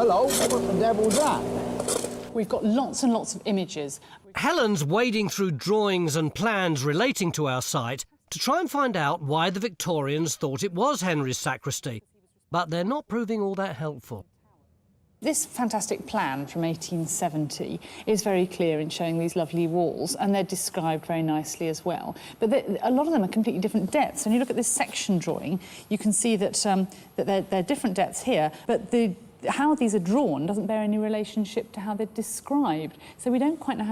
Hello, what the devil's that? We've got lots and lots of images. Helen's wading through drawings and plans relating to our site to try and find out why the Victorians thought it was Henry's sacristy, but they're not proving all that helpful. This fantastic plan from 1870 is very clear in showing these lovely walls, and they're described very nicely as well. But a lot of them are completely different depths. When you look at this section drawing, you can see that, they're different depths here, but how these are drawn doesn't bear any relationship to how they're described. So we don't quite know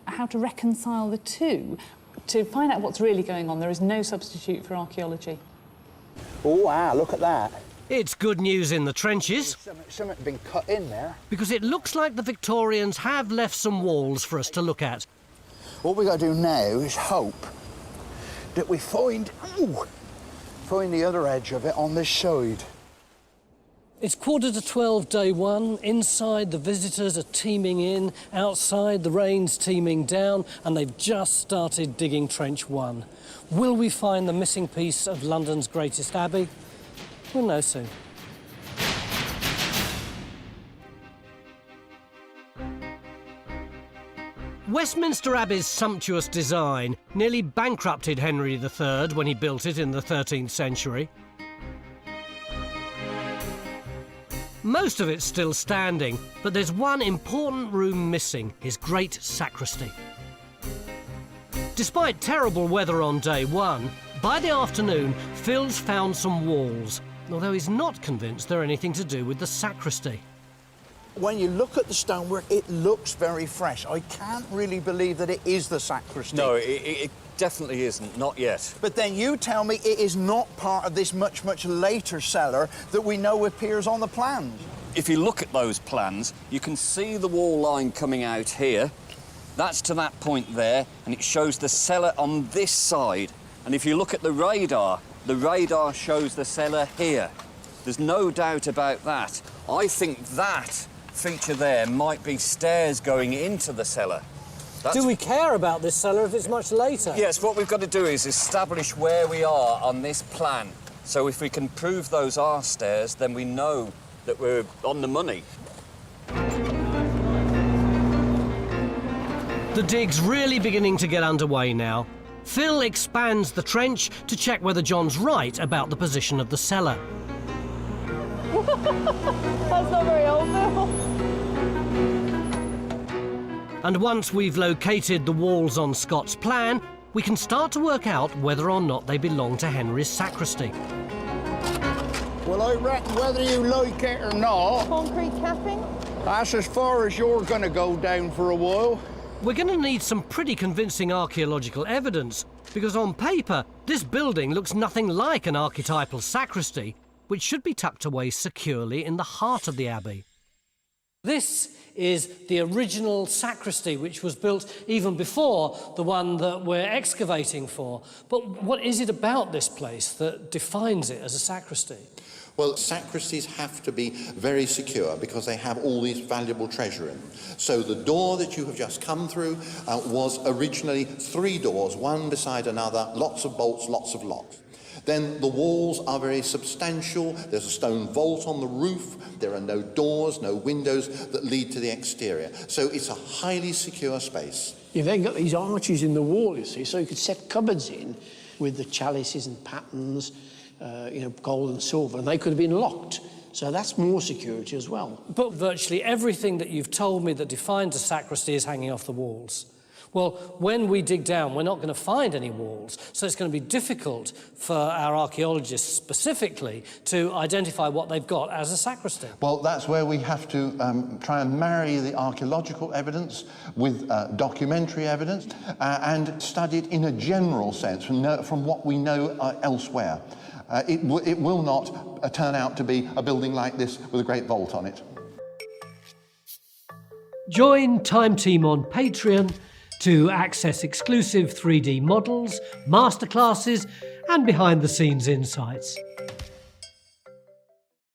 how to reconcile the two. To find out what's really going on, there is no substitute for archaeology. Oh, wow, look at that. It's good news in the trenches. Something's been cut in there. Because it looks like the Victorians have left some walls for us to look at. What we've got to do now is hope that we find the other edge of it on this side. It's 11:45 day one. Inside, the visitors are teeming in. Outside, the rain's teeming down, and they've just started digging trench one. Will we find the missing piece of London's greatest abbey? We'll know soon. Westminster Abbey's sumptuous design nearly bankrupted Henry III when he built it in the 13th century. Most of it's still standing, but there's one important room missing, his great sacristy. Despite terrible weather on day one, by the afternoon, Phil's found some walls, although he's not convinced they're anything to do with the sacristy. When you look at the stonework, it looks very fresh. I can't really believe that it is the sacristy. No, it definitely isn't, not yet. But then you tell me it is not part of this much, much later cellar that we know appears on the plans. If you look at those plans, you can see the wall line coming out here. That's to that point there, and it shows the cellar on this side. And if you look at the radar shows the cellar here. There's no doubt about that. I think that feature there might be stairs going into the cellar. Do we care about this cellar if it's much later? Yes, what we've got to do is establish where we are on this plan. So if we can prove those are stairs, then we know that we're on the money. The dig's really beginning to get underway now. Phil expands the trench to check whether John's right about the position of the cellar. That's not very old, Phil. And once we've located the walls on Scott's plan, we can start to work out whether or not they belong to Henry's sacristy. Well, I reckon whether you like it or not, Concrete capping? that's as far as you're going to go down for a while. We're going to need some pretty convincing archaeological evidence, because on paper, this building looks nothing like an archetypal sacristy, which should be tucked away securely in the heart of the abbey. This is the original sacristy, which was built even before the one that we're excavating for. But what is it about this place that defines it as a sacristy? Well, sacristies have to be very secure because they have all these valuable treasure in them. So the door that you have just come through was originally 3 doors, one beside another, lots of bolts, lots of locks. Then the walls are very substantial. There's a stone vault on the roof. There are no doors, no windows that lead to the exterior. So it's a highly secure space. You've then got these arches in the wall, you see, so you could set cupboards in with the chalices and patterns, gold and silver, and they could have been locked. So that's more security as well. But virtually everything that you've told me that defines a sacristy is hanging off the walls. Well, when we dig down, we're not going to find any walls, so it's going to be difficult for our archaeologists specifically to identify what they've got as a sacristy. Well, that's where we have to try and marry the archaeological evidence with documentary evidence and study it in a general sense from what we know elsewhere. It will not turn out to be a building like this with a great vault on it. Join Time Team on Patreon to access exclusive 3D models, masterclasses, and behind-the-scenes insights.